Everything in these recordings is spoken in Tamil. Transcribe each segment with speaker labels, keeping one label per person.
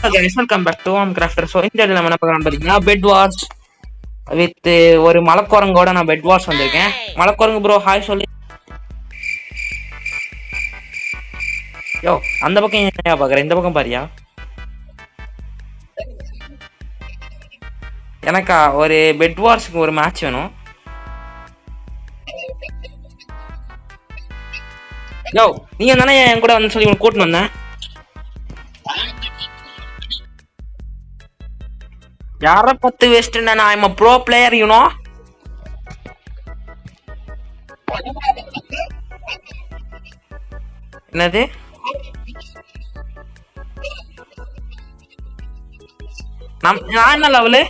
Speaker 1: guys, welcome back to Home Crafter. So இந்த வீடியோல நம்ம என்ன பார்க்கலாம் பாத்தீங்கன்னா பெட் வார்ஸ் வித் ஒரு மலக்குரங்கோட நான் பெட் வார்ஸ் வந்திருக்கேன். மலக்குரங்கு ப்ரோ ஹாய் சொல்லு. யோ அந்த பக்கம் என்னையா பாக்குற, இந்த பக்கம் பாரியா. எனக்கா ஒரு பெட் வார்ஸ்க்கு ஒரு மேட்ச் வேணும். யோ நீங்க தானே என் கூட வந்து சொல்லி கூட்டின்னு வந்தேன். யார பத்து வேஸ்ட் நான் I am a pro player you know. என்னது நான் என்ன லெவலு?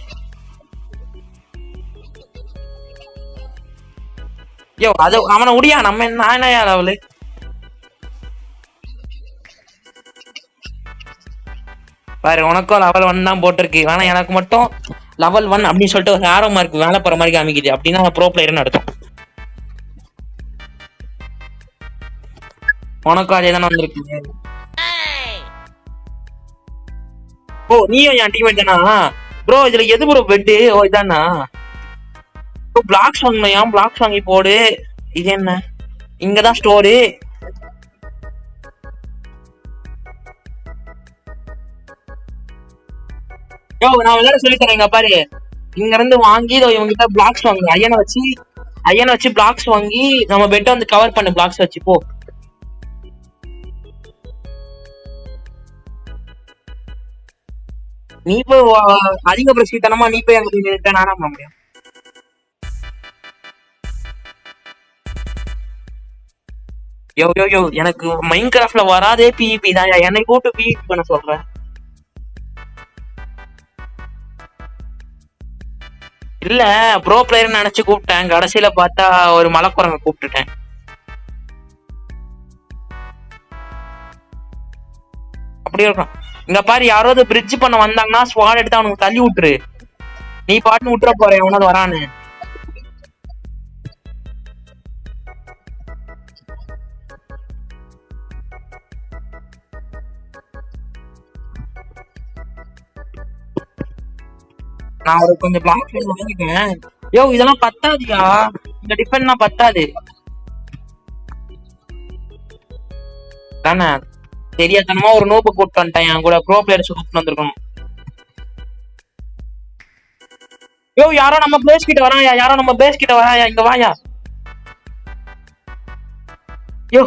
Speaker 1: யோ அது அவனை உடியா, நம்ம நான் என்னையா லெவலு? பாரு உனக்கும் லெவல் 1 தான் போட்டிருக்கு, ஆனா எனக்கு மட்டும் லெவல் 1 அப்படின்னு சொல்லிட்டு ஒரு ஆரோ மார்க் வேலை போற மாதிரி காமிக்குது. அப்படின்னா ப்ரோ பிளேயர்னு அர்த்தம். உனக்கும் அதே தானே வந்திருக்கு. ஓ நீயும் என் டீம்மேட் தானா ப்ரோ? இதுல எது ப்ரோ பெட்டு? ஓ இதானா பிளாக்ஸ் வாங்கணும், பிளாக்ஸ் வாங்கி போடு. இது என்ன இங்கதான் ஸ்டோரு? யோ நான் விளையாட சொல்லி தரேங்க பாரு. இங்க இருந்து வாங்கி இவங்க கிட்ட பிளாக்ஸ் வாங்க, ஐயனை வச்சு பிளாக்ஸ் வாங்கி நம்ம பெட்டை வந்து கவர் பண்ணு பிளாக்ஸ் வச்சு போ. நீ போய் அதிக பிரசித்தனமா நீ போய் அங்க நானா பண்ண முடியும்? யோ யோ யோ எனக்கு மைண்ட் கிராஃப்ட்ல வராதே பிஇபி தான், என்னை கூட்டு பிஇபி பண்ண சொல்றேன். இல்ல ப்ரோ பிளேயர் நினைச்சு கூப்பிட்டேன், கடைசியில பார்த்தா ஒரு மலக்குரங்க கூப்பிட்டுட்டேன். அப்படி இருக்கும். இங்க பாரு யாராவது பிரிட்ஜ் பண்ண வந்தாங்கன்னா ஸ்வாட் எடுத்து அவனுக்கு தள்ளி விட்டுரு. நீ பாட்டுன்னு விட்டுற போற எவனாவது வரான்னு. நான் ஒரு கொஞ்சம் பிளாக் வாங்கிட்டேன். யோ இதெல்லாம் பத்தாதியா, இந்த டிஃபென்ட்லாம் பத்தாது தானே. தெரியாதனமா ஒரு நோப்பு கூப்பிட்டு வந்துட்டேன், என் கூட ப்ரோ பிளேயர்ஸ் கூப்பிட்டு வந்திருக்கணும். யோ யாரோ நம்ம பேஸ் கிட்ட வராயா, யாரோ நம்ம பேஸ் கிட்ட வராயா, இங்க வாயா. யோ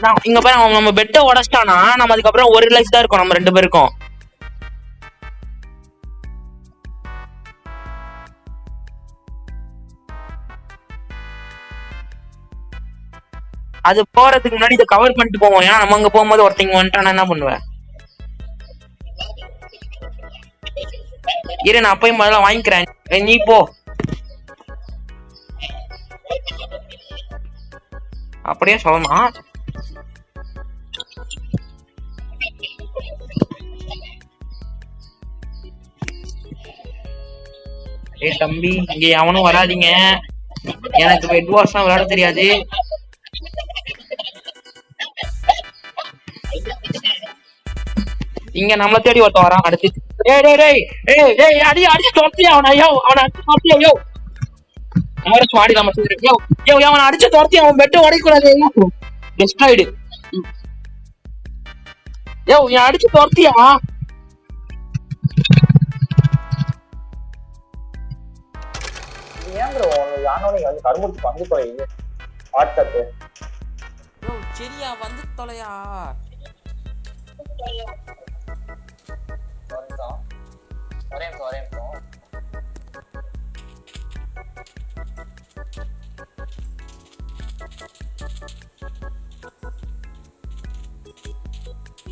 Speaker 1: நான் இங்க பாரு, அவன் நம்ம பெட்டை உடச்சிட்டானா நம்ம அதுக்கப்புறம் ஒரு லைஃப் தான் இருக்கும் நம்ம 2 பேருக்கும். அது போறதுக்கு முன்னாடி இதை கவர் பண்ணிட்டு போவோம். ஏன்னா நம்ம அங்க போகும்போது ஒருத்தங்க வந்துட்டானா என்ன பண்ணுவேன்? இரு நான் போய் முதல்ல வாங்கிக்கிறேன், நீ போ. அப்படியே சொல்லணும். ஏ தம்பி இங்க எவனும் வராதிங்க, எனக்கு பெட் வார்ஸ் தான் விளையாட தெரியாது. இங்க நம்மள தேடி ஒருத்தன் வரான் அடுத்து. அடிச்சு துரத்தியா அவனை, அவனை அடிச்சு துரத்தியா. அவனை அடிச்சு துரத்தி அவன் பெட்டை உடைக்கூடாது. டெஸ்ட்ராய்டு. என் அடிச்சு துரத்தியா. சரியா வந்து தொலையா.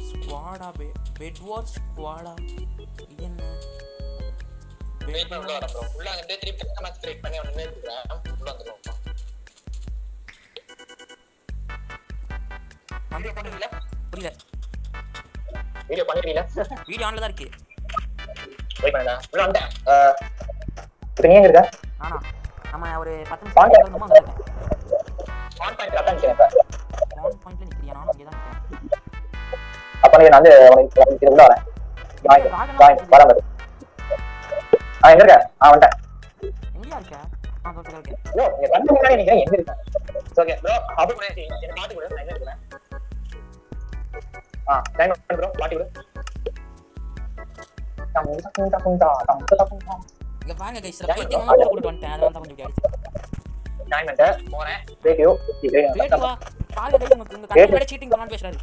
Speaker 1: ஸ்குவாடா பெட் வார்ஸ் ஸ்குவாடா இது என்ன? வெயிட் பண்ண வர ப்ரோ, உள்ள அங்க திருப்பி மேட்ச் கிரியேட் பண்ணி அவன மேட்ச்றேன் உள்ள வந்துறோம். வந்து பண்ணல புரியல. வீடியோ பண்ணிட்டீங்களா? வீடியோ ஆன்ல தான் இருக்கு. வெயிட் பண்ணடா உள்ள வந்து இப்போ நீ எங்க இருக்க? நானா நம்ம ஒரு 10 நிமிஷம் வந்து வந்துட்டேன். ஆன் பாயிண்ட் அதான் நிக்கிறேன். ஆன் பாயிண்ட்ல நிக்கிறியா? நான் அங்க தான் நிக்கிறேன். அப்ப நான் வந்து உனக்கு உள்ள வரேன். வரேன். எங்க இருக்க? வந்துட்டேன்.
Speaker 2: எங்கயா இருக்க? Okay okay.
Speaker 1: யோ நீங்க கண்ணு முன்னாடி நீங்க எங்க இருக்க? ஓகே ப்ரோ அப்படி கூட என்ன பாத்து கூட நான் எங்க இருக்கேன்? டைம் ப்ரோ பாத்து கூட.
Speaker 2: இங்க வாங்க गाइस ரப்பேட்டி மாமா கூட வந்துட்டேன். அதனால தான் கொஞ்சம் இப்படி ஆயிடுச்சு.
Speaker 1: டைமண்ட் போறேன். ரேடியோ
Speaker 2: ரேட் வா. பாருங்க गाइस உங்களுக்கு இந்த கண்ணு மேல சீட்டிங் பண்ணான்னு பேசுறாரு.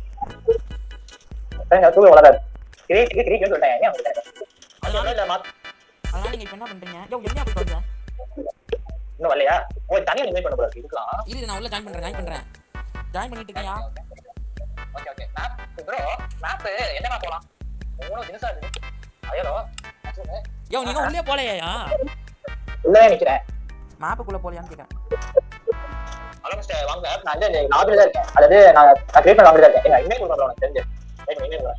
Speaker 1: நான் தூள வளராது. கிரேட் சொல்றேன். ஏன்
Speaker 2: அதனால நீங்க இப்ப என்ன பண்றீங்க? யோ என்ன அப்படி பண்றீங்க?
Speaker 1: இன்னும் வரலையா? ஓ தனியா இன்வைட் பண்ண போறாரு இருக்கலாம்.
Speaker 2: இது நான் உள்ள ஜாயின் பண்றேன். ஜாயின் பண்ணிட்டு இருக்கேன்யா.
Speaker 1: ஓகே மேப் ப்ரோ மேப் என்ன மேப் போலாம்? ஓ தினசா இருக்கு. ஐயோ
Speaker 2: யோ நீங்க உள்ளே போலையா?
Speaker 1: உள்ளே நிக்கிறேன்.
Speaker 2: மேப்புக்குள்ள போலையான்னு கேக்குறேன்.
Speaker 1: ஹலோ மிஸ்டர் வாங்க நான் இந்த லாபில தான் இருக்கேன். அதாவது நான் கிரியேட் பண்ண லாபில இருக்கேன். என்ன இன்வைட் பண்ணலாம் உனக்கு தெரிஞ்சு. வெயிட் பண்ணு.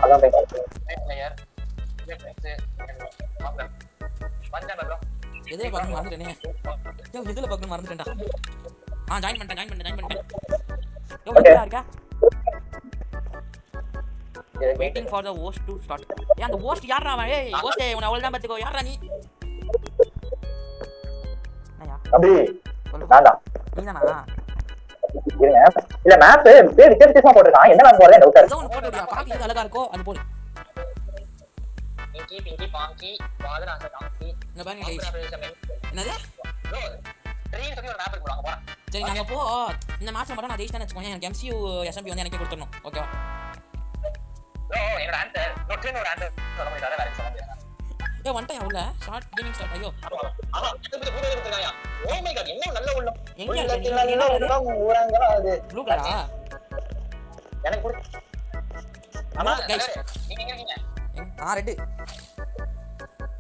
Speaker 1: அதான் பிளேயர்
Speaker 2: எதுல பார்க்கணும் மறந்துட்டேனே. யோ எதுல பார்க்கணும் மறந்துட்டேன்டா. ஜாயின் பண்ணிட்டேன். யோ எங்க இருக்கா? waiting for the host to start. ஏன் அந்த host யாரா அவன்? ஏய் host உன்னை அவ்வளவுதான் பாத்துக்கோ. யாரா நீ? என்னயா?
Speaker 1: அபி நான்டா.
Speaker 2: நீதானா?
Speaker 1: இருங்க. இல்ல மேப் பேர் வித்தியாசமா போட்டுருக்கான். என்ன மேப் போறேன் டவுட்டா இருக்கு.
Speaker 2: ஏதோ ஒன்னு போட்டுறியா? பாக்க அழகா இருக்கோ அது போடு.
Speaker 1: பிங்கி பாங்கி வாதராச டாங்கி.
Speaker 2: இங்க பாருங்க गाइस. என்னது?
Speaker 1: ப்ரோ ட்ரீம் சொல்லி ஒரு மேப் இருக்கு அங்க போறேன்.
Speaker 2: சரி நாங்க போ. இந்த மேட்ச் மட்டும் நான் ஜெயிச்சேன்னு வெச்சுக்கோங்க. எனக்கு MCU SMP வந்து எனக்கே கொடுத்துறணும். ஓகேவா?
Speaker 1: ப்ரோ என்னோட ஆன்சர் நோட்ல ஒரு ஆன்சர் சொல்ல முடியாத வேற சொல்ல முடியாது.
Speaker 2: ஏய் வந்துட்டயா உள்ள? Start gaming start. ஐயோ.
Speaker 1: ஆமா இது புது கொடுத்துறாயா. ஓ மை காட் இன்னும் நல்ல உள்ள.
Speaker 2: எங்க இருக்கு?
Speaker 1: ஊரங்களா அது.
Speaker 2: ப்ளூ கலரா?
Speaker 1: எனக்கு கொடு. ஆமா गाइस நீங்க எங்க இருக்கீங்க?
Speaker 2: ரெட்.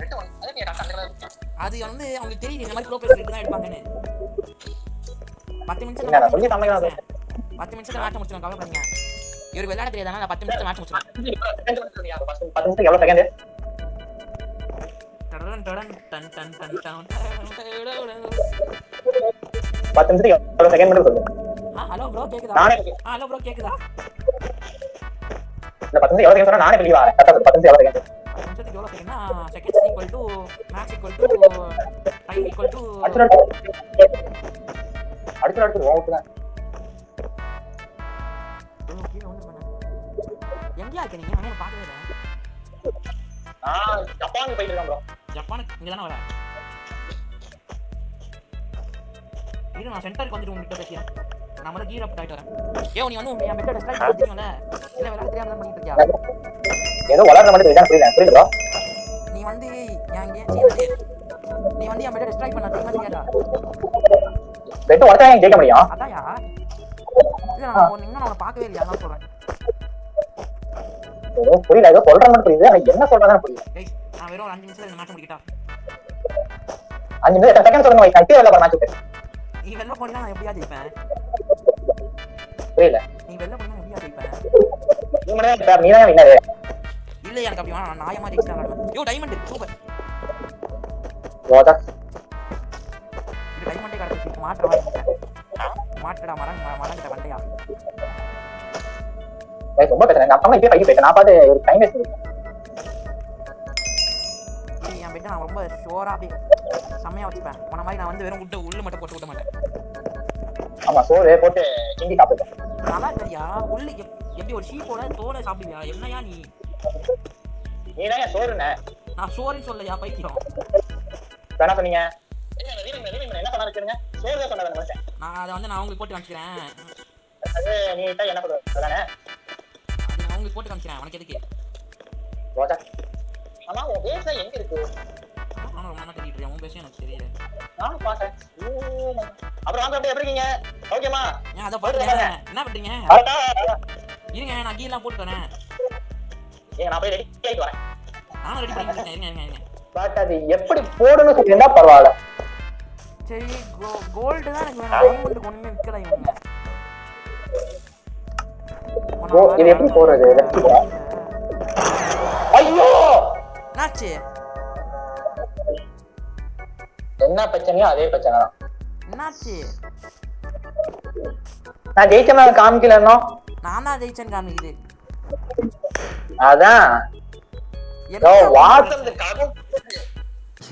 Speaker 1: Red one. அது நீ டாக்டர் கலர்.
Speaker 2: அது வந்து உங்களுக்கு தெரியும் இந்த மாதிரி ப்ரோ பிளேயர் ரெட் தான் எடுப்பாங்கன்னு. 10 நிமிஷத்துல
Speaker 1: நான் சொல்லி சமைக்கிறாங்க.
Speaker 2: 10 நிமிஷத்துல மேட்ச் முடிச்சிடலாம் கவலைப்படாதீங்க. இவருக்கு விளையாட தெரியாதானா? நான் 10 நிமிஷத்துல மேட்ச் முடிச்சிடலாம்.
Speaker 1: 10 நிமிஷம் எவ்வளவு செகண்ட்?
Speaker 2: டடன் டன் டன் டன் டன்.
Speaker 1: 10 நிமிஷம் எவ்வளவு செகண்ட் மட்டும் சொல்லு.
Speaker 2: ஹலோ ப்ரோ கேக்குதா? ஹலோ ப்ரோ கேக்குதா?
Speaker 1: இந்த 10 நிமிஷம் எவ்வளவு செகண்ட் சொன்னா நானே வெளிய வரேன். கரெக்ட்டா 10 நிமிஷம் எவ்வளவு செகண்ட்?
Speaker 2: 10 நிமிஷத்துக்கு எவ்வளவு செகண்ட்னா seconds equal to max equal to time equal to
Speaker 1: அடுத்து ஓட்டு தான்.
Speaker 2: எங்கயா இருக்க நீங்க? நான் பார்க்கவே இல்ல.
Speaker 1: ஜப்பானுக்கு போயிட்டு இருக்கேன் ப்ரோ.
Speaker 2: ஜப்பானுக்கு இங்க தான வர. இது நான் சென்டருக்கு வந்துட்டு உங்ககிட்ட பேசிறேன். நான் முதல்ல கீர் அப் ஆயிட்டு வரேன். ஏய் நீ வந்து என் பெட்ட டிஸ்ட்ராக்ட் பண்ணிட்டீங்கல. இல்ல விளையாட தெரியாம பண்ணிட்டு இருக்கியா?
Speaker 1: ஏதோ வளர்ற மாதிரி இதான் புரியல ப்ரோ.
Speaker 2: நீ வந்து என் சீனே. நீ வந்து என் பெட்ட டிஸ்ட்ராக்ட் பண்ண தெரியுமா?
Speaker 1: பெட்ட உடச்சா ஜெயிக்க முடியும்.
Speaker 2: அதான்யா. இல்ல நான் இன்னும் நான் பார்க்கவே இல்லையா நான் சொல்றேன்.
Speaker 1: புரியல ஏதோ சொல்ற மாதிரி புரியுது. ஆனா என்ன சொல்றதானே புரியல.
Speaker 2: டேய் நான் வெறும் 5 நிமிஷத்துல இந்த மேட்ச் முடிக்கிட்டா.
Speaker 1: 5 நிமிஷம் செகண்ட் சொல்லுங்க வை. கட்டி வரல மேட்ச்.
Speaker 2: நீ வெல்ல போனா நான் எப்படியா ஜெயிப்பேன்?
Speaker 1: புரியல.
Speaker 2: நீ வெல்ல போனா எப்படியா ஜெயிப்பேன்?
Speaker 1: நீ தான் வின்னர்.
Speaker 2: இல்ல எனக்கு அப்படி வேணாம். நான் நாயமா ஜெயிச்சா ஆடுவேன். யோ டைமண்ட் சூப்பர்.
Speaker 1: ரோதா
Speaker 2: இது டைமண்டே கடந்து மாட்டறவா. மாட்டடா மரங்கிட்ட வண்டையா.
Speaker 1: ஏய் ரொம்ப பேசுறேன். நான் இப்பவே பைக்கு போயிட்டேன். நான் பாத்து ஒரு டைம் வேஸ்ட் பண்ணிட்டேன்.
Speaker 2: என் பெட்ட நான் ரொம்ப ஷோரா அப்படியே செம்மையா வச்சுப்பேன். உன மாதிரி நான் வந்து வெறும் உள்ள மட்டும் போட்டு விட மாட்டேன்.
Speaker 1: ஆமா சோறு போட்டு கிண்டி சாப்பிடுவேன்.
Speaker 2: நல்லா தெரியா உள்ள எப்படி ஒரு ஷீப்போட தோலை சாப்பிடுவியா? என்னையா நீ?
Speaker 1: நீ தான் சோறுனே.
Speaker 2: நான் சோறுன்னு சொல்லலையா பைத்தியம்.
Speaker 1: என்ன சொன்னீங்க? என்ன பண்ண வச்சிருங்க? சோறு தான் சொன்னேன் நினைச்சேன்.
Speaker 2: நான் அதை வந்து நான் உங்களுக்கு போட்டு காமிக்கிறேன்.
Speaker 1: அது நீ என்ன பண்ணுவ?
Speaker 2: அது நான் உங்களுக்கு போட்டு காமிக்கிறேன். உனக்கு எதுக்கு?
Speaker 1: ரோதா ஆமா உன் பேச எங்க இருக்கு?
Speaker 2: நானும் ரொம்ப நாள் தேடிட்டு இருக்கேன். உன் பேச எனக்கு தெரியல.
Speaker 1: நானும் பார்த்தேன். அப்புறம் வாங்க அப்படியே எப்படி இருக்கீங்க? ஓகேமா?
Speaker 2: ஏன் அத பாருங்க. என்ன பண்றீங்க? இருங்க நான் கீழலாம் போட்டு வரேன்.
Speaker 1: ஏங்க நான் போய் ரெடி ஆயிட்டு வரேன்.
Speaker 2: நானும் ரெடி பண்ணிட்டு இருக்கேன். இருங்க.
Speaker 1: பட் அது எப்படி போடுன்னு சொல்லிருந்தா பரவாயில்லை.
Speaker 2: சரி கோல்டு தான் எனக்கு வேணும். டைமண்ட் ஒண்ணுமே விக்கல இவங்க.
Speaker 1: இது எப்படி போறது? ஐயோ
Speaker 2: நாச்சு
Speaker 1: என்ன பிரச்சனையோ அதே பிரச்சனை தான்.
Speaker 2: என்னாச்சு?
Speaker 1: நான் ஜெயிச்சேன் காமிக்கல.
Speaker 2: நான் தான் ஜெயிச்சேன்னு காமிக்குது.
Speaker 1: அதான்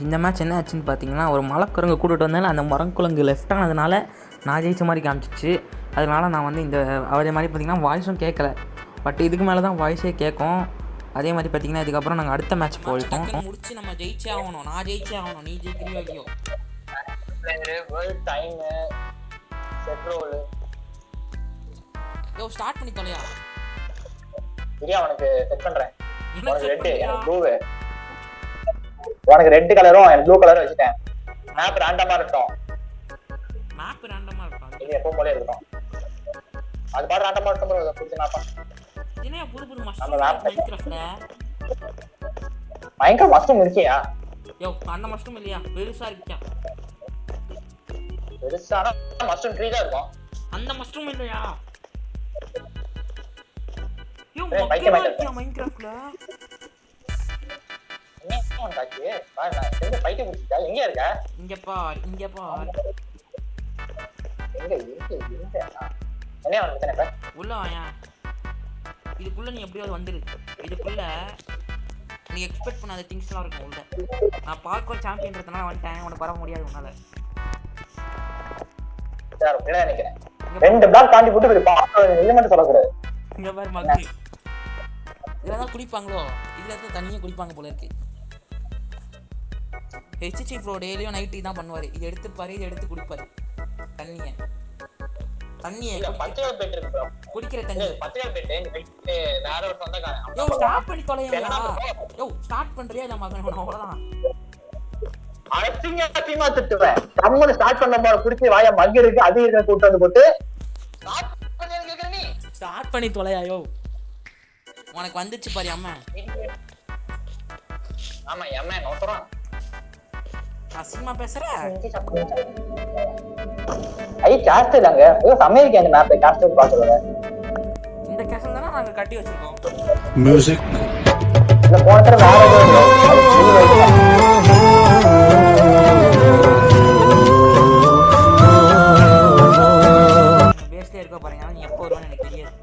Speaker 2: இந்த மேட்ச் என்ன ஆச்சுன்னு பார்த்தீங்கன்னா, ஒரு மலைக்குரங்கு கூட்டிகிட்டு வந்தாலும் அந்த மரக்குரங்கு லெஃப்ட் ஆனதுனால நான் ஜெயிச்ச மாதிரி காமிச்சிச்சு. அதனால நான் வந்து இந்த அதே மாதிரி பார்த்தீங்கன்னா வாய்ஸும் கேட்கல. பட் இதுக்கு மேலே தான் வாய்ஸே கேட்கும். அதே மாதிரி பார்த்தீங்கன்னா இதுக்கப்புறம் நாங்கள் அடுத்த மேட்ச் போயிட்டோம். முடிச்சு நம்ம ஜெயிச்சே ஆகணும். நான் ஜெயிச்சே ஆகணும். நீ ஜெயிக்கிறியோ இல்லையோ. யோ ஸ்டார்ட் பண்ணி தொலையா.
Speaker 1: உனக்கு செட் பண்றேன். உனக்கு ரெட் கலரும் எனக்கு ப்ளூ கலரும் வச்சுட்டேன். மேப் ரேண்டமா இருக்கும்.
Speaker 2: மேப் ரேண்டமா இருக்கும்.
Speaker 1: இது எப்பவும் போல இருக்கும். அது பாரு ரேண்டமா இருக்கும் bro. புடிச்சு நாப்பா.
Speaker 2: என்ன புது மஷ்ரூம் மைன்கிராஃப்ட்ல.
Speaker 1: மைன்கிராஃப்ட் மஷ்ரூம் இருக்கியா?
Speaker 2: யோ அந்த மஷ்ரூம் இல்லையா? பெருசா இருக்கியா?
Speaker 1: பெருசானா மஷ்ரூம் ட்ரீ தான் இருக்கும்.
Speaker 2: அந்த மஷ்ரூம் இல்லையா? யோ மைன்கிராஃப்ட்ல
Speaker 1: என்ன காச்சு? பாரு நான் எங்க ஃபைட் முடிச்சிட்டா? எங்க இருக்க?
Speaker 2: இங்க பார்.
Speaker 1: எங்க என்ன வந்துட்டேனே
Speaker 2: உள்ள வாயா. இதுக்குள்ள நீ எப்படியாவது வந்துரு. இதுக்குள்ள நீ எக்ஸ்பெக்ட் பண்ணாத திங்ஸ்லாம் இருக்கும் உள்ள. நான் பார்க்கோர் சாம்பியன்றதுனால வந்துட்டேன். உனக்கு வர முடியாது உன்னால.
Speaker 1: சார் என்ன நினைக்கிறேன்? ரெண்டு பிளாக் தாண்டி போட்டு போய் பாக்க எலிமெண்ட் சொல்லக்கூடாது.
Speaker 2: இங்க பாரு மக்கி. இதெல்லாம் குடிப்பாங்களோ? இதுல இருந்து தண்ணியே குடிப்பாங்க போல இருக்கு. ஹெச்சி ப்ரோ டெய்லியும் நைட் தான் பண்ணுவாரு. இது எடுத்து பாரு, இது எடுத்து குடிப்பாரு. தண்ணியே
Speaker 1: பச்சையா பெட் இருக்கு bro.
Speaker 2: குடிக்கிற தண்ணி
Speaker 1: பச்சையா பெட் இந்த பெட் வேற ஒரு சொந்தக்காரன்.
Speaker 2: யோ ஸ்டார்ட் பண்ணி தொலையா. யோ ஸ்டார்ட் பண்றியா இல்ல மகன் அவ்வளவுதான்.
Speaker 1: அசிங்கமா திட்டுவேன். கம்மன் ஸ்டார்ட் பண்ண போற குடிச்சு வாயா மங்க இருக்கு அது இருக்க கூட்டி வந்து போட்டு ஸ்டார்ட் பண்ணி கேக்குற நீ.
Speaker 2: ஸ்டார்ட் பண்ணி தொலையா. யோ உனக்கு வந்துச்சு பாரு அம்மா.
Speaker 1: ஆமா அம்மா நோட்றோம்.
Speaker 2: அசிங்கமா பேசுற.
Speaker 1: ஐ காஸ்ட் இல்லங்க. ஐயோ அமெரிக்கா இந்த மேப் காஸ்ட் பாக்குறோம்.
Speaker 2: இந்த கேசல் தான நாங்க கட்டி வச்சிருக்கோம்.
Speaker 3: மியூசிக்
Speaker 1: இந்த போன்ற வேற ஏதோ
Speaker 2: பேஸ்ல இருக்க பாருங்க. நீ எப்போ வருவான்னு எனக்கு தெரியாது.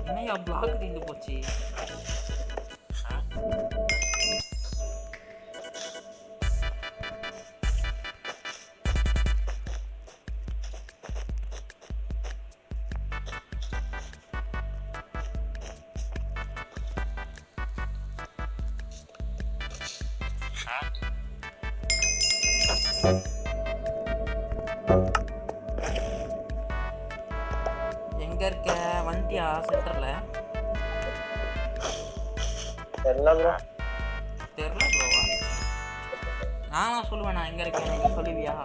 Speaker 2: என்னையா பிளாக் தீந்து போச்சு. எங்க இருக்க? வண்டியா சென்டர்ல?
Speaker 1: தெரியல ப்ரோ.
Speaker 2: தெரியல ப்ரோவா? நானா சொல்லுவேன் நான் எங்க இருக்கேன். நீ சொல்லுவியா?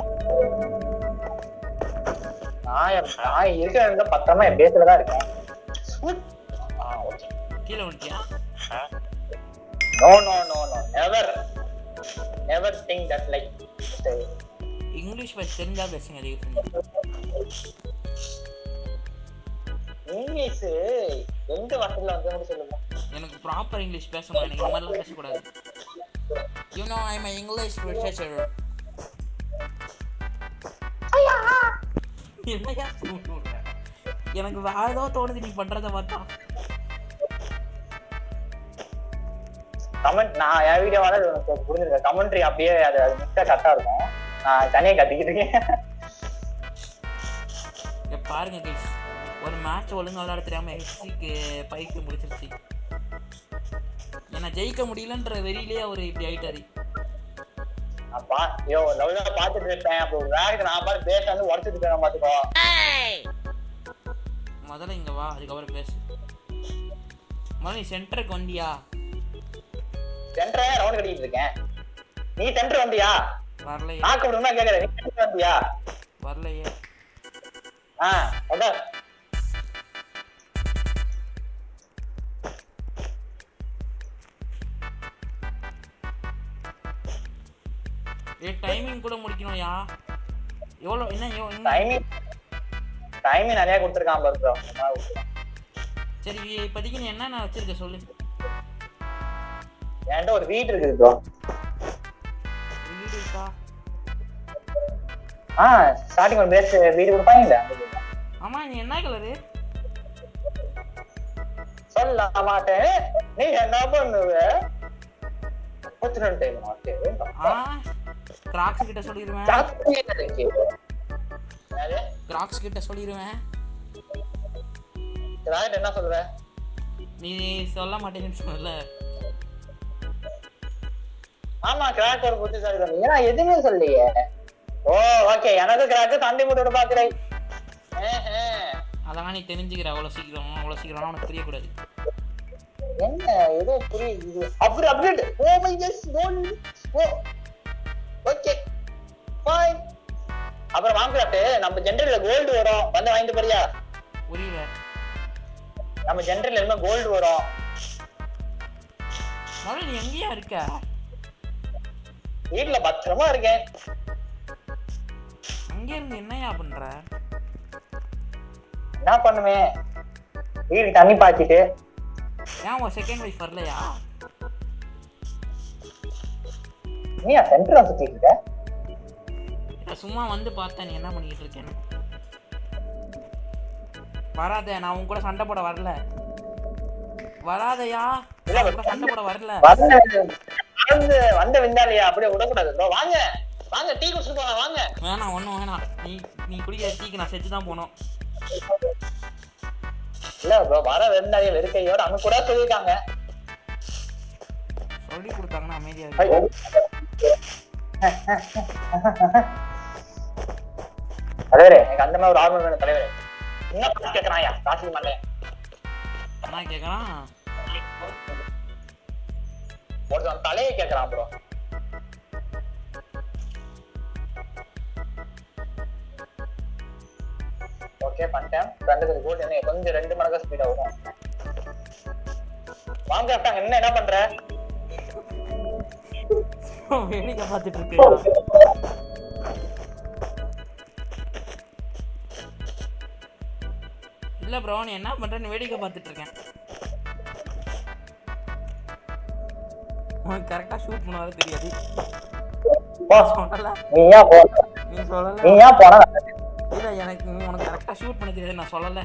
Speaker 1: நான் இருக்கிற இடத்துல பத்தமா என் பேஸ்ல தான் இருக்கேன்.
Speaker 2: கீழே விட்டியா?
Speaker 1: No. Never think that like.
Speaker 2: English பேச தெரிஞ்சா பேசுங்க.
Speaker 1: இங்கிலீஷ் எந்த வார்த்தையில வந்து சொல்லுங்க.
Speaker 2: எனக்கு ப்ராப்பர் இங்கிலீஷ் பேசணும். எனக்கு இந்த மாதிரிலாம் பேசக்கூடாது. You know I'm an English professor. என்னையா சொல்லுங்க. எனக்கு வேற ஏதோ தோணுது நீ பண்றத பார்த்தா.
Speaker 1: கமெண்ட் நான் என் வீடியோவால எனக்கு புரிஞ்சிருக்கேன். கமெண்ட்ரி அப்படியே அது மிக்ஸா கரெக்டா இருக்கும். நான் தனியா கத்திக்கிட்டு இருக்கேன்.
Speaker 2: பாருங்க கைஸ், ஒரு மேட்ச் ஒழுங்கா விளையாட தெரியாம ஹெச்சிக்கு பைக்கு முடிச்சிருச்சு. ஏன்னா ஜெயிக்க முடியலன்ற வெறியிலேயே அவர் இப்படி ஆயிட்டாரு.
Speaker 1: அப்பா யோ லவ்ல பாத்துட்டு இருக்கேன். அப்போ வேற நான் பாரு பேச வந்து உடைச்சிட்டு இருக்கேன் பாத்துக்கோ.
Speaker 2: முதல்ல இங்க வா, அதுக்கப்புறம் பேசு. முதல்ல நீ சென்டருக்கு வந்தியா?
Speaker 1: சென்டரே ரவுண்ட் கட்டிட்டு இருக்கேன். நீ சென்டர் வந்தியா?
Speaker 2: வரலையே.
Speaker 1: நான் கூப்பிடுமா கேக்குறேன். நீ சென்டர் வந்தியா?
Speaker 2: வரலையே.
Speaker 1: அட
Speaker 2: டைமிங் கூட முடிக்கணும்யா. எவ்வளவு என்ன
Speaker 1: டைமிங் டைம் நிறைய கொடுத்துருக்கான் ப்ரோ.
Speaker 2: சரி இப்போதைக்கு நீ என்ன வச்சிருக்க சொல்லு.
Speaker 1: என்கிட்ட ஒரு வீடு இருக்குது ப்ரோ.
Speaker 2: வீடு இருக்கா?
Speaker 1: ஸ்டார்டிங் ஒரு பேஸ் வீடு கொடுப்பாங்கல்ல.
Speaker 2: ஆமா, நீ என்ன கலரு?
Speaker 1: சொல்ல மாட்டேன். நீ என்ன பண்ணுவ?
Speaker 2: கிராக்ஸ் கிட்ட சொல்லிடுவேன். கிராக்ஸ் கிட்ட சொல்லிடுவேன்.
Speaker 1: என்ன சொல்ற?
Speaker 2: நீ சொல்ல மாட்டேன்னு சொல்லல.
Speaker 1: ஆமா, கிராக் ஒரு புத்திசாலி தான். ஏன்னா எதுவுமே சொல்லியே. ஓ ஓகே, எனக்கு கிராக் தண்டி போட்டு பாக்குறேன்.
Speaker 2: அதெல்லாம் நீ தெரிஞ்சுக்கிற அவ்வளவு சீக்கிரம் உனக்கு புரியக்கூடாது.
Speaker 1: என்ன ஏதோ புரியுது. Update. Oh my just gold. Okay fine. அப்புறம் வாங்கறாட்டே நம்ம ஜெனரல்ல கோல்ட் வரும். வந்து வாங்கிட்டு போறியா?
Speaker 2: புரியல.
Speaker 1: நம்ம ஜெனரல்ல என்ன கோல்ட் வரும்?
Speaker 2: மொதல்ல நீ எங்கயா இருக்க?
Speaker 1: வீட்ல பத்திரமா இருக்கேன்.
Speaker 2: அங்க இருந்து என்னயா பண்ற?
Speaker 1: என்ன பண்ணுவேன்? வீடு தண்ணி பாய்ச்சிட்டு.
Speaker 2: ஏன் உன் செகண்ட் வைஃப் வரலையா?
Speaker 1: நீ சென்டர் வந்து இருக்க?
Speaker 2: சும்மா வந்து பார்த்தா நீ என்ன பண்ணிட்டு இருக்கேன்னு. வராத, நான் உன் கூட சண்டை போட வரல. வராதயா, கூட சண்டை போட வரல.
Speaker 1: வந்த விந்தாலையா அப்படியே விடக்கூடாது ப்ரோ. வாங்க வாங்க, டீ குடிச்சிட்டு போலாம் வாங்க.
Speaker 2: வேணாம், ஒன்றும் வேணாம். நீ குடிக்கிற டீக்கு நான் செத்து தான் போனோம்.
Speaker 1: இல்ல ப்ரோ, வர விருந்தாளிய வெறுக்கையோட அங்க கூட சொல்லிருக்காங்க.
Speaker 2: சொல்லி கொடுத்தாங்கன்னா அமைதியா
Speaker 1: தலைவரே, எனக்கு அந்த மாதிரி ஒரு ஆர்வம் வேணும் தலைவரே. என்ன கேட்கறாயா? காசு மாட்டேன்.
Speaker 2: என்ன கேட்கறான்?
Speaker 1: ஒருத்தன் தலையை கேட்கறான் ப்ரோ. ஓகே பண்ணிட்டேன். ரெண்டு கோட் என்ன கொஞ்சம் 2 மடங்கு ஸ்பீடா வரும். வாங்க அக்கா, என்ன பண்ற?
Speaker 2: வேடிக்கை பார்த்துட்டு இருக்கேன். இல்ல ப்ரோ, நீ என்ன பண்றன்னு வேடிக்கை பார்த்துட்டு இருக்கேன். உனக்கு கரெக்டா ஷூட் பண்ணாத தெரியாது.
Speaker 1: நீ சொல்லல.
Speaker 2: இல்ல, எனக்கு நீ உனக்கு கரெக்டா ஷூட் பண்ண தெரியாது, நான் சொல்லல.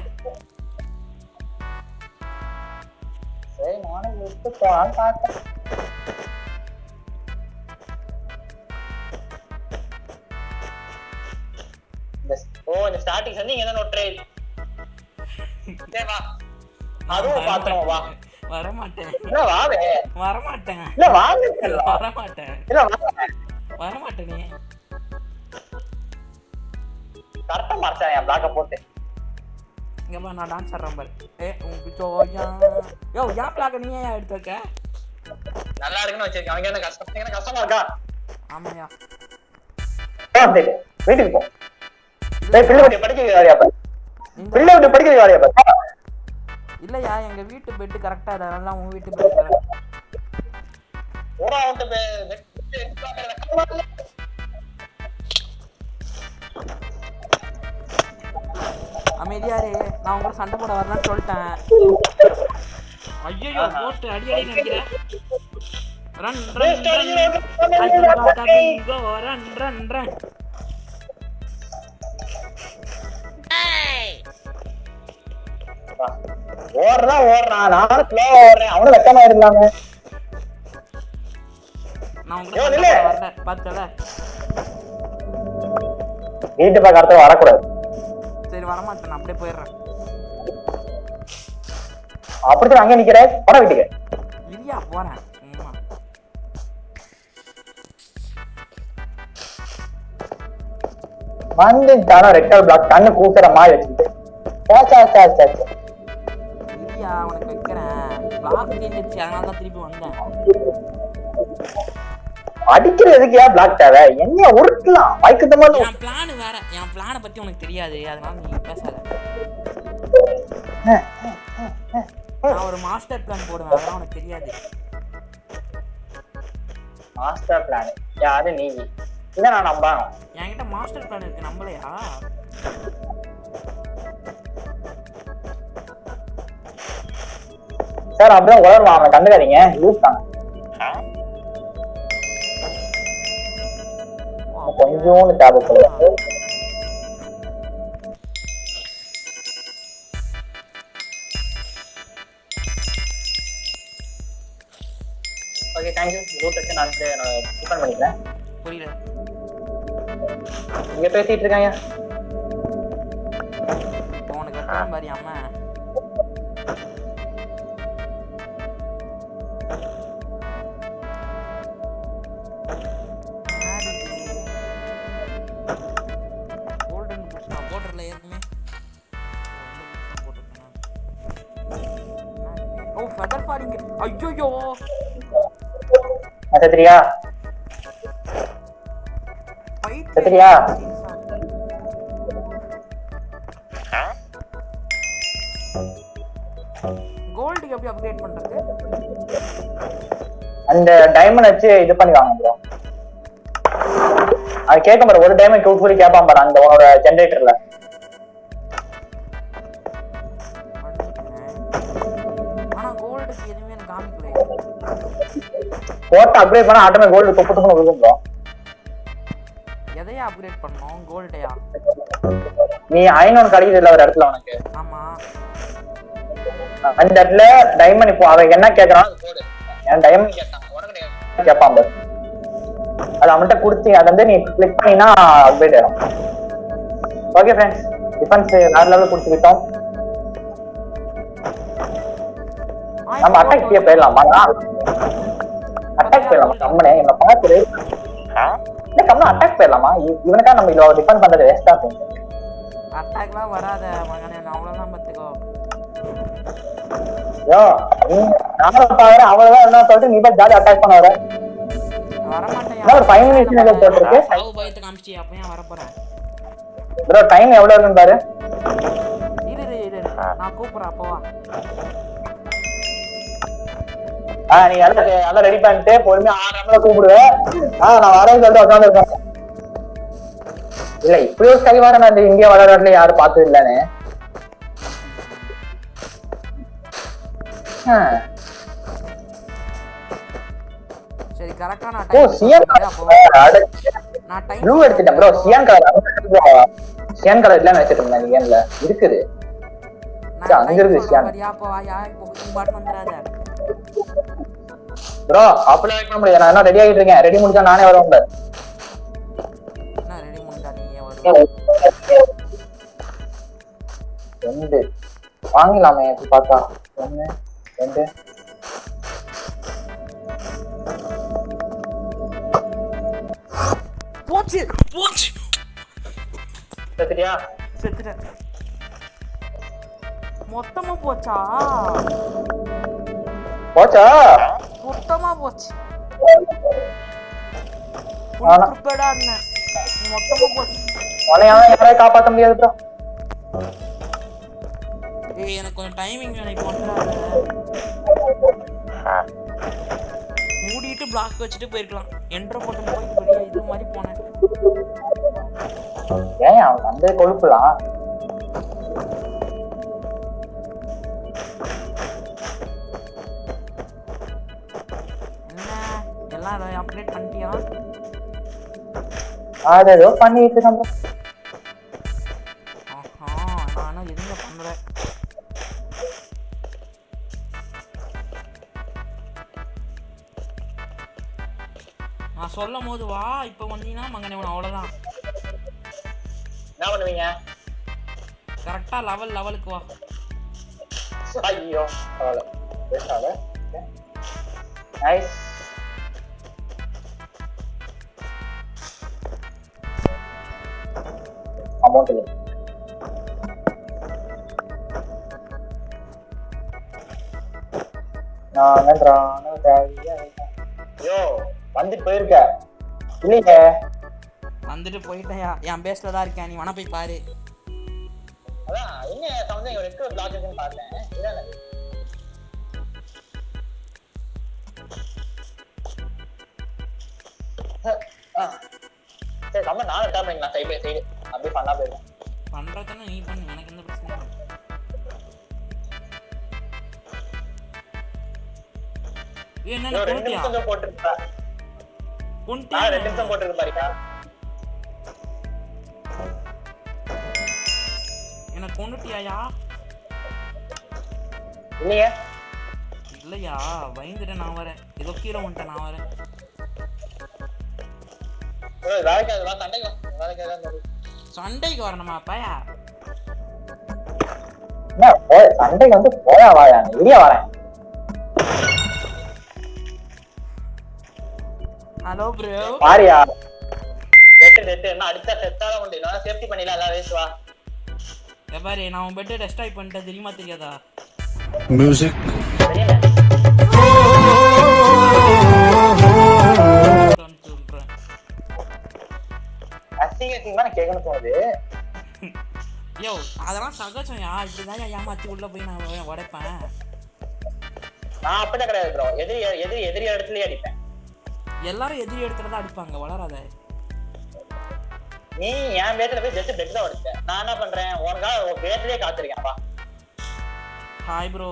Speaker 1: சரி, நானே விட்டு போறான்னு பார்த்தேன். இந்த ஸ்டார்டிங் வந்து என்ன நோட்ரே. வா அதுவும் பாத்துறோம். வா.
Speaker 2: வரமாட்டேன்.
Speaker 1: இல்ல வாவே.
Speaker 2: வரமாட்டேன்.
Speaker 1: இல்ல வாவே.
Speaker 2: வரமாட்டேன்.
Speaker 1: இல்ல வாவே.
Speaker 2: வரமாட்டேன். நீ
Speaker 1: கரெக்டா மார்ச்சா என் பிளாக்க போட்டு.
Speaker 2: இங்க பா, நான் டான்ஸ் ஆடுறேன் பாரு. உங்க ஜோயா. யோ, யா பிளாக்க நீ ஏன் எடுத்து வைக்க?
Speaker 1: நல்லா இருக்குன்னு வச்சிருக்கேன். அவங்க என்ன கஷ்டமா இருக்கா?
Speaker 2: ஆமாயா.
Speaker 1: வீட்டுக்கு போ. பிள்ளை விட்டு படிக்க வாரியாப்பா. பிள்ளை விட்டு படிக்க வாரியாப்பா.
Speaker 2: இல்லையா, எங்க வீட்டு பெட் கரெக்டா இல்ல, அதனால உங்க வீட்டு பெட் கரெக்ட்.
Speaker 1: ஓரா வந்து
Speaker 2: அமைதியாரு, நான் உங்க சண்டை போட வரலன்னு சொல்லிட்டேன். ஐயோ, போட்டு அடி நினைக்கிறேன். Run run run run run.
Speaker 1: ஓடுறான். நானும் ஸ்லோவா ஓடுறேன். அவனும் வெக்கமா இருந்தாங்க.
Speaker 2: நான் உங்களை வரல பார்த்தல.
Speaker 1: வீட்டு பக்கத்துல வரக்கூடாது.
Speaker 2: சரி, வரமாட்டேன், நான் அப்படியே போயிடுறேன்.
Speaker 1: அப்படித்தான் அங்க நிக்கிற பட வீட்டுக்கு.
Speaker 2: இல்லையா, போறேன்.
Speaker 1: வந்து தானே ரெக்டல் பிளாக் கண்ணு கூசுற மாதிரி வச்சுக்கிட்டு.
Speaker 2: இல்லையா, உனக்கு வைக்கிறேன். பிளாக் தீர்ந்துச்சு, அதனால தான் திருப்பி வந்தேன்.
Speaker 1: அடிக்கிறதுக்கு ஏன் பிளாக் தேவை? என்ன உருட்டலாம் வைக்கத்தமா.
Speaker 2: என் பிளான் வேற. என் பிளானை பத்தி உனக்கு தெரியாது, அதனால நீ பேசாத. நான் ஒரு மாஸ்டர் பிளான் போடுவேன், அதெல்லாம் உனக்கு தெரியாது.
Speaker 1: மாஸ்டர் பிளான் யாரு? நீ இத நான் நம்பா.
Speaker 2: என்கிட்ட மாஸ்டர் பிளான் இருக்கு, நம்பலையா?
Speaker 1: சார் அப்படியே உலருவான், அவனை கண்டுக்காதீங்க, லூஸ் தான். கொஞ்சோண்டு தேவைப்படுது. Okay thank you. ரூட் வச்சு நான் டிஃபன் பண்ணிக்கிறேன்.
Speaker 2: புரியல,
Speaker 1: இங்க பேசிட்டு இருக்காங்க.
Speaker 2: உனக்கு எத்தனை பாரி அம்மா கோல்டன் புஷ் நான் போட்டர்ல ஏற்கனவே ஓ ஃபெதர் ஃபாலிங். ஐயோ
Speaker 1: சத்ரியா சத்ரியா
Speaker 2: கோல்டுக்கு எப்படி அப்கிரேட் பண்றது?
Speaker 1: அந்த டைமண்ட் வச்சு இது பண்ணிவாங்க ப்ரோ. அது கேட்க பாரு, ஒரு டைமண்ட் கூப்பிட்டு கேட்பான் பாரு அந்த உன்னோட ஜெனரேட்டர்ல.
Speaker 2: ஆனா கோல்டுக்கு எதுவுமே எனக்கு காமிக்கல.
Speaker 1: போட்டு அப்கிரேட் பண்ணா ஆட்டோமே கோல்டு தொப்புட்டுன்னு விழுகும் ப்ரோ.
Speaker 2: எதையா அப்கிரேட் பண்ணோம்? கோல்டையா?
Speaker 1: நீ ஐநூறு கிடைக்குதுல ஒரு இடத்துல உனக்கு.
Speaker 2: ஆமா,
Speaker 1: அந்த இடத்துல டைமண்ட் இப்போ அவன் என்ன கேட்கறான் போடு. ஏன் டைமண்ட் கேட்டான் உனக்கு கேட்பான் பாரு. அது அவன்கிட்ட கொடுத்து அதை வந்து நீ கிளிக் பண்ணினா அப்டேட் ஆயிடும். ஓகே ஃப்ரெண்ட்ஸ், டிஃபென்ஸ் வேற லெவலில் கொடுத்துக்கிட்டோம். நம்ம அட்டாக் செய்ய போயிடலாமா? அட்டாக் போயிடலாமா? கம்மனே என்ன பார்த்துரு கம்மனா அட்டாக் போயிடலாமா? இவனுக்கா நம்ம இதுல டிஃபெண்ட் பண்றது வேஸ்டா இருக்கும்.
Speaker 2: அட்டாக்லாம் வராத மகனே, நான் அவ்வளவுதான் பாத்துக்கோ.
Speaker 1: யோ நானும் பாக்குறேன் அவ்வளவுதான் என்ன சொல்லிட்டு நீ போய் ஜாலி அட்டாக் பண்ண வர.
Speaker 2: வரமாட்டேன்
Speaker 1: ஒரு 5 மினிட்ஸ் போட்டுருக்கு.
Speaker 2: சாவு பயத்தை காமிச்சி அப்ப ஏன் வரப்போறேன்
Speaker 1: ப்ரோ? டைம் எவ்வளவு இருக்குன்னு பாரு.
Speaker 2: இரு நான் கூப்பிடுறேன் அப்போவா.
Speaker 1: நீ எல்லாம் ரெடி பண்ணிட்டு பொறுமையா 6 கூப்பிடுவேன். நான் வரேன்னு சொல்லிட்டு உட்காந்துருக்கேன். இல்ல இப்படி ஒரு கை நான் இந்த இந்தியா வளர்றதுல யாரும் பார்த்தது இல்லன்னு.
Speaker 2: சரி கரெக்ட்டா நான்
Speaker 1: டைம் ப்ளூ எடுத்துட்டேன் ப்ரோ. சியான் கலர் இல்லன்னு வச்சிட்டு இருந்தேன். நீ ஏன்ல இருக்குது அங்க இருக்கு சியான் ப்ரோ. அப்படி வெயிட் பண்ண முடியாது, நான் என்ன ரெடி ஆகிட்டு இருக்கேன். ரெடி முடிச்சா நானே வருவேன்.
Speaker 2: என்ன ரெடி முடிஞ்சா நீயே வருவ?
Speaker 1: 2 வாங்கலாமே பார்த்தா 1 2
Speaker 2: போச்சு
Speaker 1: செத்துட்டியா?
Speaker 2: செத்துட்டேன். மொத்தமா போச்சா? மொத்தமா போச்சு. ப்ரிப்பேர்டா இருந்தேன், மொத்தமா போச்சு.
Speaker 1: யாரையும் காப்பாற்ற முடியாது ப்ரோ.
Speaker 2: எனக்கு கொஞ்சம் டைமிங் வேணும் பண்றாரு. மூடிட்டு பிளாக் வச்சுட்டு போயிருக்கலாம். என்ட்ரோ போட்டு போய் வெளியே இது மாதிரி போனேன்.
Speaker 1: ஏன் அவன் அந்த கொழுப்புலாம்
Speaker 2: என்ன எல்லாம் அப்டேட் பண்ணிட்டியா?
Speaker 1: ஏதோ பண்ணிட்டு இருக்கேன்.
Speaker 2: நானும் எதுவுமே பண்றேன். நான் சொல்லும் போது வா, இப்ப வந்தீங்கன்னா மகனே அவ்வளவுதான்.
Speaker 1: என்ன பண்ணுவீங்க?
Speaker 2: கரெக்டா லெவலுக்கு வா.
Speaker 1: ஐயோ பரவாயில்ல, பேசாத. நைஸ். அமௌண்ட் இல்லை. ஐயோ வந்துட்டு போயிருக்க இல்லையே?
Speaker 2: வந்துட்டு போயிட்டயா? என் பேஸ்ல தான் இருக்கேன், நீ வேணா போய் பாரு.
Speaker 1: அதான் என்ன சவுண்ட் ரெட் கலர் பிளாக் இருக்குன்னு பார்த்தேன். இதானே சரி நம்ம நானும் டைம் பண்ணிக்கலாம். சைடு பை சைடு அப்படியே பண்ணா போயிடும்.
Speaker 2: பண்றதுன்னா நீ பண்ணு, எனக்கு எந்த பிரச்சனையும் இல்லை. என்ன
Speaker 1: இன்னும் 2 நிமிஷம் தான் போட்டுருக்கா.
Speaker 2: கொன்ட்டியா?
Speaker 1: 2 நிமிஷம் போட்டுருக்கு பாருடா.
Speaker 2: என்ன கொன்னுட்டியாயா?
Speaker 1: இல்லையே.
Speaker 2: இல்லையா? பயந்துட்டேன் நான் வரேன். ஏதோ கீழே வந்துட்டேன் நான் வரேன்.
Speaker 1: வேலைக்கு வா சண்டைக்கு வா. வேலைக்கு வா.
Speaker 2: சண்டைக்கு வரணுமா பையா?
Speaker 1: என்ன சண்டைக்கு வந்து போயா வாயா இடியா வரேன்.
Speaker 2: Hello bro.
Speaker 1: பாரியா. டெட் என்ன அடிச்சா செத்தால உண்டு. நான் சேஃப்டி பண்ணிடலாம் எல்லாம் ரேஸ் வா.
Speaker 2: பாரு நான் உன் பெட்டை டெஸ்ட்ராய் பண்ணிட்டேன் தெரியுமா தெரியாதா?
Speaker 3: மியூசிக்
Speaker 1: தெரியல.
Speaker 2: சொல்றேன்.
Speaker 1: அசிங்கமா கேட்கணும் தோணுது.
Speaker 2: யோ அதெல்லாம் சகஜம்யா. இப்படிதான் ஏமாத்தி உள்ள போய் நான் உடைப்பேன்.
Speaker 1: நான் அப்படிதான் கிடையாது ப்ரோ. எதிரி இடத்துலயே அடிப்பேன்.
Speaker 2: எல்லாரும் எதிரி இடத்துல தான் அடிப்பாங்க. வளராத.
Speaker 1: நீ என் பேத்துல போய் ஜஸ்ட் பெட் தான் உடைச்ச. நான் என்ன பண்றேன்? உனக்காக பேட்லயே காத்திருக்கேன் வா.
Speaker 2: Hi bro.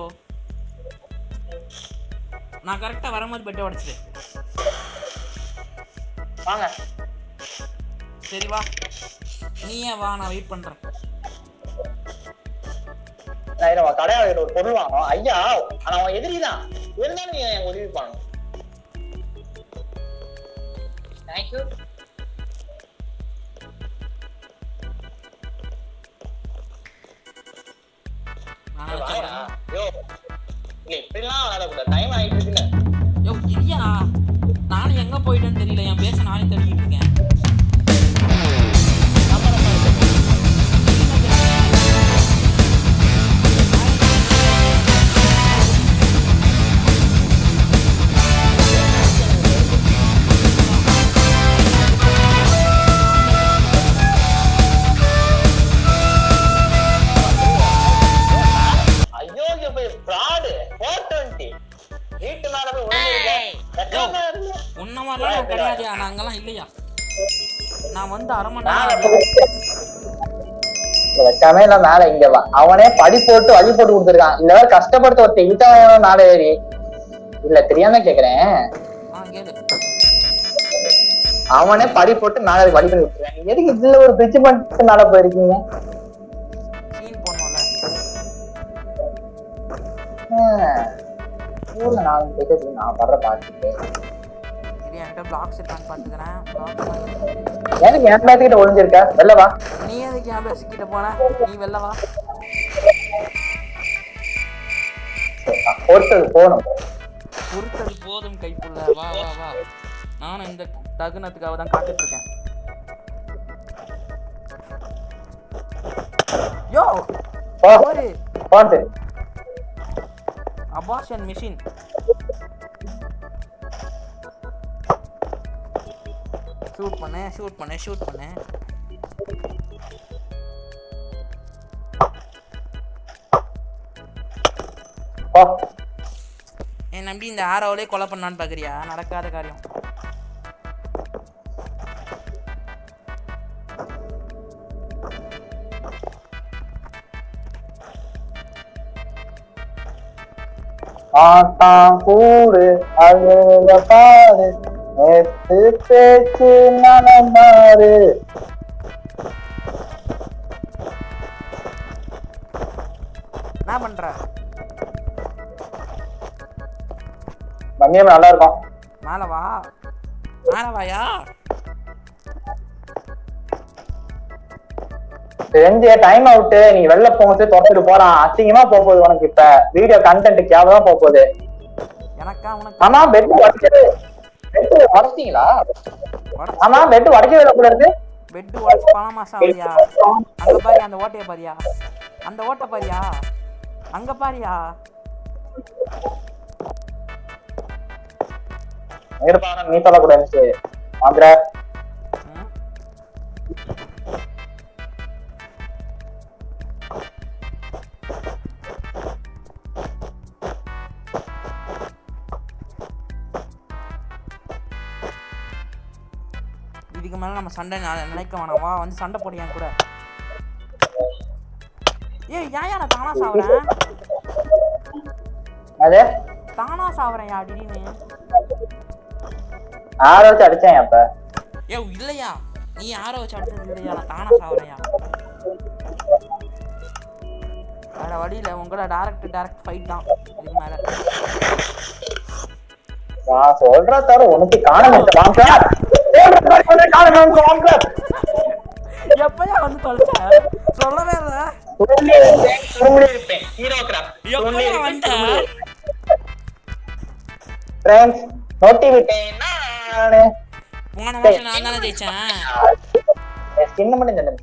Speaker 2: நான் கரெக்டா வரும்போது பெட்டை உடைச்சிட்டேன்.
Speaker 1: வாங்க.
Speaker 2: சரி வா. நீயே வா நான் வெயிட் பண்றேன்.
Speaker 1: நான் கடையாளர் ஒரு பொருள் வாங்கணும். ஐயா ஆனா அவன் எதிரி தான். இருந்தாலும் நீ எனக்கு உதவி பண்ணணும். தேங்க்யூ. டைம் ஆயிட்டு இருக்குல்ல.
Speaker 2: யோ இல்லையா நானும் எங்க போயிட்டேன்னு தெரியல. என் பேச நானே தள்ளிக்கிட்டு இருக்கேன். உன்ன மாதிரிலாம் நான் கிடையாதுயா. நான் அங்கெல்லாம் இல்லையா. நான் வந்து அரை மணி நேரம்
Speaker 1: வச்சாமே இல்ல மேல இங்க வா. அவனே படி போட்டு வழி போட்டு கொடுத்துருக்கான். இல்ல கஷ்டப்படுத்த ஒருத்த இழுத்த மேல ஏறி இல்ல தெரியாம கேக்குறேன். அவனே படி போட்டு மேல வழி பண்ணி கொடுத்துருக்கான். எதுக்கு இதுல ஒரு பிரிட்ஜ் பண்ணிட்டு மேல போயிருக்கீங்க? ஊர்ல 4 பேருக்கு நான் படுற பாத்துட்டு
Speaker 2: என்கிட்ட பிளாக்ஸ் இருக்கான்னு பாத்துக்கிறேன்.
Speaker 1: எனக்கு என் பேஸ் கிட்ட ஒளிஞ்சிருக்க. வெளில வா.
Speaker 2: நீ எதுக்கு என் பேஸ் கிட்ட போன? நீ வெளில வா.
Speaker 1: பொறுத்தது போகணும்.
Speaker 2: பொறுத்தது போதும் கைப்புள்ள. வா வா வா. நானும் இந்த தகுனத்துக்காக தான் காத்துட்டு இருக்கேன். யோ ஒரு
Speaker 1: பாத்து
Speaker 2: அபார்ஷன் மிஷின். ஷூட் பண்ணு. என் நம்பி இந்த ஆரோவிலே கொலை பண்ணான்னு பாக்குறியா? நடக்காத காரியம்.
Speaker 1: கூடு அழுத பாரு நேத்து பேச்சு நலமாறு.
Speaker 2: என்ன பண்ற?
Speaker 1: மண்ணியம் நல்லா இருக்கும்.
Speaker 2: மேல வாயா.
Speaker 1: தெரிஞ்ச டைம் அவுட். நீ வெளில போகும்போது தொடச்சிட்டு போறான். அசிங்கமா போகுது உனக்கு. இப்ப வீடியோ கண்டென்ட் கேவலமா போகுது.
Speaker 2: எனக்கா உனக்கு?
Speaker 1: ஆமா பெட் உடைச்சது. பெட் உடைச்சிங்களா? ஆமா பெட் உடைக்கவே இல்லை கூட இருக்கு.
Speaker 2: பெட் உடைச்சு பல மாசம் ஆகுதியா? அங்க பாரு அந்த ஓட்டைய பாரியா. அந்த ஓட்டை பாரியா. அங்க பாரியா.
Speaker 1: நீ சொல்லக்கூடாது.
Speaker 2: இதுக்கு மேல நம்ம சண்டை நினைக்க வேணாம். வா வந்து சண்டை போடு என் கூட. ஏய் ஏன் நான் தானா சாவறேன்?
Speaker 1: அது
Speaker 2: தானா சாவறேன்யா திடீர்னு.
Speaker 1: ஆற வச்சு அடிச்சேன் அப்ப.
Speaker 2: ஏ இல்லையா, நீ யாரை வச்சு அடிச்சது இல்லையா, நான் தானா சாவறேன்யா. வேற வழியில உங்களோட டைரக்ட் ஃபைட் தான் இதுக்கு மேல.
Speaker 1: நான் சொல்ற தர உனக்கு காணாம வாங்க.
Speaker 2: எப்பயா வந்து தொலைச்ச? சொல்லவே இல்ல.
Speaker 1: ரூம்ல இருப்பேன். Hero crop.
Speaker 2: எப்பயா வந்த?
Speaker 1: ஃப்ரெண்ட்ஸ் நோட்டி விட்டேன் நானு.
Speaker 2: போன வருஷம் நான் தானே ஜெயிச்சேன்.
Speaker 1: ஸ்கின் மட்டும்